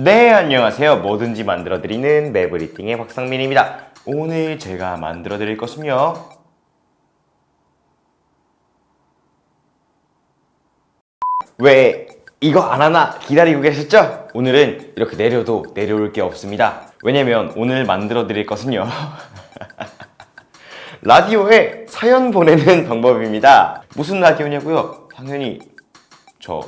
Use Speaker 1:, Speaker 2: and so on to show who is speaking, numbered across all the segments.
Speaker 1: 네, 안녕하세요. 뭐든지 만들어드리는 매브리띵의 박상민입니다. 오늘 제가 만들어드릴 것은요, 왜 이거 안 하나 기다리고 계셨죠? 오늘은 이렇게 내려도 내려올 게 없습니다. 왜냐면 오늘 만들어드릴 것은요 라디오에 사연 보내는 방법입니다. 무슨 라디오냐고요? 당연히 저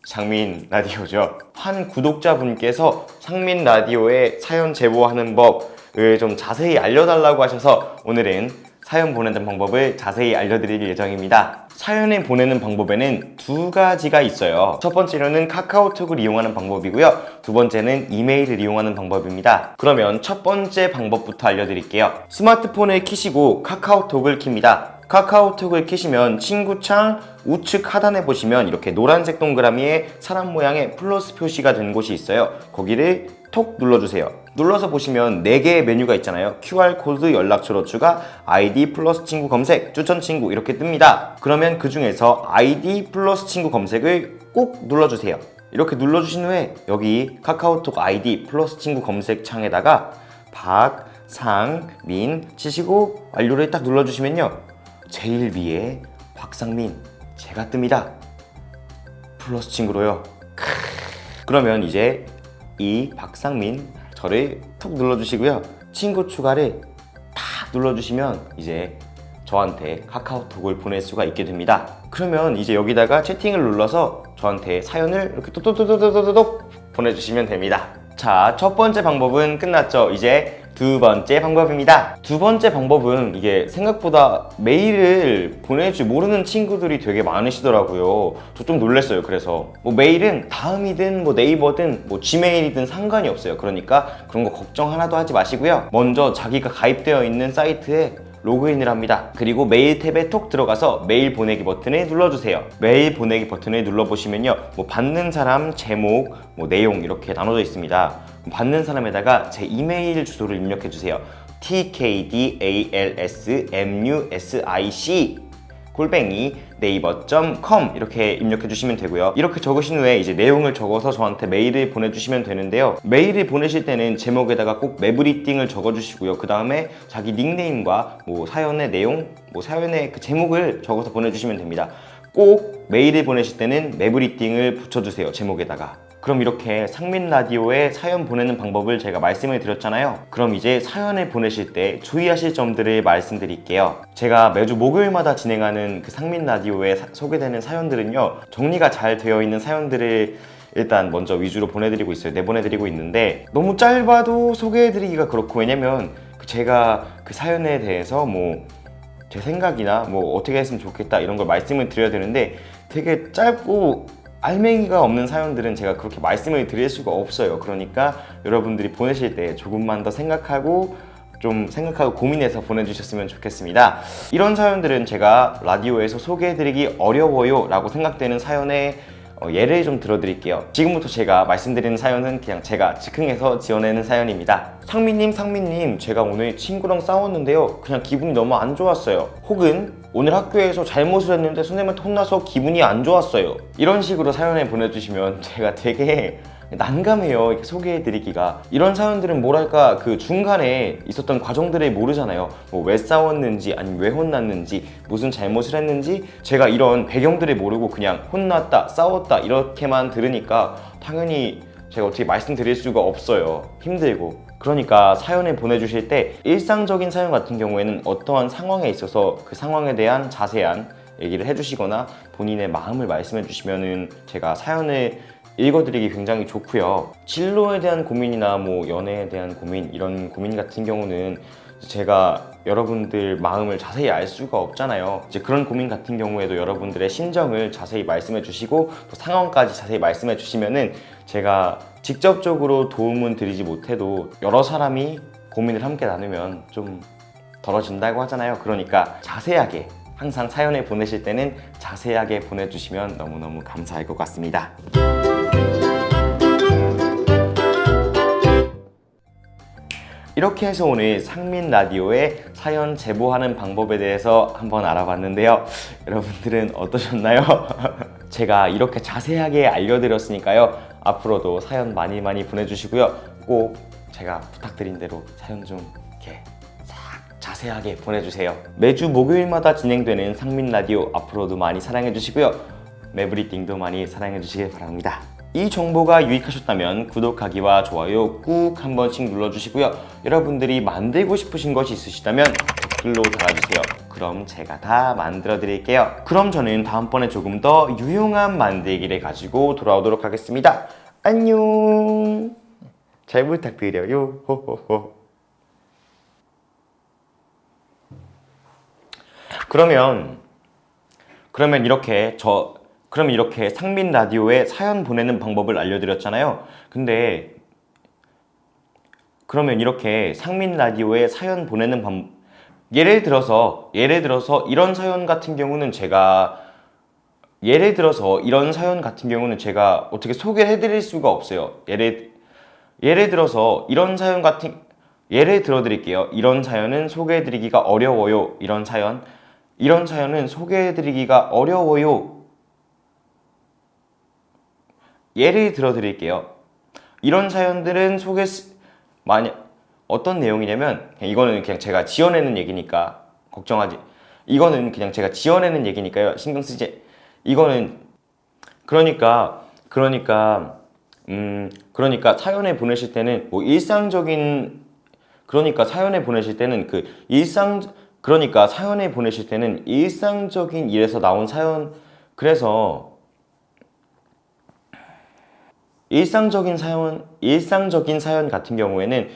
Speaker 1: 상민 라디오죠. 한 구독자분께서 상민 라디오에 사연 제보하는 법을 좀 자세히 알려달라고 하셔서 오늘은 사연 보내는 방법을 자세히 알려드릴 예정입니다. 사연을 보내는 방법에는 두 가지가 있어요. 첫 번째로는 카카오톡을 이용하는 방법이고요. 두 번째는 이메일을 이용하는 방법입니다. 그러면 첫 번째 방법부터 알려드릴게요. 스마트폰을 켜시고 카카오톡을 킵니다. 카카오톡을 켜시면 친구창 우측 하단에 보시면 이렇게 노란색 동그라미에 사람 모양의 플러스 표시가 된 곳이 있어요. 거기를 톡 눌러주세요. 눌러서 보시면 4개의 메뉴가 있잖아요. QR코드, 연락처로 추가, 아이디 플러스 친구 검색, 추천 친구 이렇게 뜹니다. 그러면 그 중에서 아이디 플러스 친구 검색을 꼭 눌러주세요. 이렇게 눌러주신 후에 여기 카카오톡 아이디 플러스 친구 검색 창에다가 박상민 치시고 완료를 딱 눌러주시면요, 제일 위에 박상민 제가 뜹니다. 플러스 친구로요. 그러면 이제 이 박상민 저를 톡 눌러주시고요, 친구 추가를 탁 눌러주시면 이제 저한테 카카오톡을 보낼 수가 있게 됩니다. 그러면 이제 여기다가 채팅을 눌러서 저한테 사연을 이렇게 똑똑똑똑똑똑 보내주시면 됩니다. 자, 첫 번째 방법은 끝났죠. 이제 두 번째 방법입니다. 두 번째 방법은 이게 생각보다 메일을 보낼 줄 모르는 친구들이 되게 많으시더라고요. 저 좀 놀랐어요. 그래서 뭐 메일은 다음이든 뭐 네이버든 뭐 지메일이든 상관이 없어요. 그러니까 그런 거 걱정 하나도 하지 마시고요, 먼저 자기가 가입되어 있는 사이트에 로그인을 합니다. 그리고 메일 탭에 톡 들어가서 메일 보내기 버튼을 눌러주세요. 메일 보내기 버튼을 눌러보시면요, 뭐 받는 사람, 제목, 뭐 내용 이렇게 나눠져 있습니다. 받는 사람에다가 제 이메일 주소를 입력해주세요. tkdalsmusic 네이버.com 이렇게 입력해주시면 되고요. 이렇게 적으신 후에 이제 내용을 적어서 저한테 메일을 보내주시면 되는데요, 메일을 보내실 때는 제목에다가 꼭 매브리띵을 적어주시고요. 그 다음에 자기 닉네임과 뭐 사연의 내용, 뭐 사연의 그 제목을 적어서 보내주시면 됩니다. 꼭 메일을 보내실 때는 매브리띵을 붙여주세요, 제목에다가. 그럼 이렇게 상민 라디오에 사연 보내는 방법을 제가 말씀을 드렸잖아요. 그럼 이제 사연을 보내실 때 주의하실 점들을 말씀드릴게요. 제가 매주 목요일마다 진행하는 그 상민 라디오에 소개되는 사연들은요, 정리가 잘 되어 있는 사연들을 일단 먼저 위주로 보내드리고 있어요. 내보내드리고 있는데 너무 짧아도 소개해드리기가 그렇고, 왜냐면 제가 그 사연에 대해서 뭐 제 생각이나 뭐 어떻게 했으면 좋겠다 이런 걸 말씀을 드려야 되는데, 되게 짧고 알맹이가 없는 사연들은 제가 그렇게 말씀을 드릴 수가 없어요. 그러니까 여러분들이 보내실 때 조금만 더 생각하고 고민해서 보내주셨으면 좋겠습니다. 이런 사연들은 제가 라디오에서 소개해드리기 어려워요 라고 생각되는 사연의 예를 좀 들어드릴게요. 지금부터 제가 말씀드리는 사연은 그냥 제가 즉흥해서 지어내는 사연입니다. 상민님, 제가 오늘 친구랑 싸웠는데요, 그냥 기분이 너무 안 좋았어요. 혹은 오늘 학교에서 잘못을 했는데 선생님한테 혼나서 기분이 안 좋았어요. 이런 식으로 사연을 보내주시면 제가 되게 난감해요, 이렇게 소개해드리기가. 이런 사연들은 뭐랄까, 그 중간에 있었던 과정들을 모르잖아요. 뭐 왜 싸웠는지, 아니면 왜 혼났는지, 무슨 잘못을 했는지, 제가 이런 배경들을 모르고 그냥 혼났다, 싸웠다 이렇게만 들으니까 당연히 제가 어떻게 말씀드릴 수가 없어요. 힘들고. 그러니까 사연을 보내주실 때 일상적인 사연 같은 경우에는 어떠한 상황에 있어서 그 상황에 대한 자세한 얘기를 해주시거나 본인의 마음을 말씀해 주시면은 제가 사연을 읽어드리기 굉장히 좋고요. 진로에 대한 고민이나 뭐 연애에 대한 고민, 이런 고민 같은 경우는 제가 여러분들 마음을 자세히 알 수가 없잖아요. 이제 그런 고민 같은 경우에도 여러분들의 심정을 자세히 말씀해 주시고 또 상황까지 자세히 말씀해 주시면은 제가 직접적으로 도움은 드리지 못해도 여러 사람이 고민을 함께 나누면 좀 덜어진다고 하잖아요. 그러니까 자세하게, 항상 사연을 보내실 때는 자세하게 보내주시면 너무너무 감사할 것 같습니다. 이렇게 해서 오늘 상민 라디오에 사연 제보하는 방법에 대해서 한번 알아봤는데요. 여러분들은 어떠셨나요? 제가 이렇게 자세하게 알려드렸으니까요, 앞으로도 사연 많이 보내주시고요. 꼭 제가 부탁드린 대로 사연 좀 이렇게 싹 자세하게 보내주세요. 매주 목요일마다 진행되는 상민 라디오 앞으로도 많이 사랑해 주시고요. 매브리띵도 많이 사랑해 주시길 바랍니다. 이 정보가 유익하셨다면 구독하기와 좋아요 꾹 한 번씩 눌러주시고요. 여러분들이 만들고 싶으신 것이 있으시다면 댓글로 달아주세요. 그럼 제가 다 만들어 드릴게요. 그럼 저는 다음번에 조금 더 유용한 만들기를 가지고 돌아오도록 하겠습니다. 안녕. 잘 부탁드려요. 호호호. 그러면 이렇게 상민 라디오에 사연 보내는 방법을 알려드렸잖아요. 근데 그러면 이렇게 상민 라디오에 사연 보내는 예를 들어서 이런 사연 같은 경우는 제가 어떻게 소개를 해드릴 수가 없어요. 예를 들어 드릴게요. 이런 사연은 소개해드리기가 어려워요. 이런 사연은 소개해드리기가 어려워요. 예를 들어 드릴게요. 이런 사연들은 어떤 내용이냐면, 이거는 그냥 제가 지어내는 얘기니까 이거는 그냥 제가 지어내는 얘기니까요. 신경 쓰지. 이거는 그러니까 사연을 보내실 때는 일상적인 일에서 나온 사연, 그래서 일상적인 사연 같은 경우에는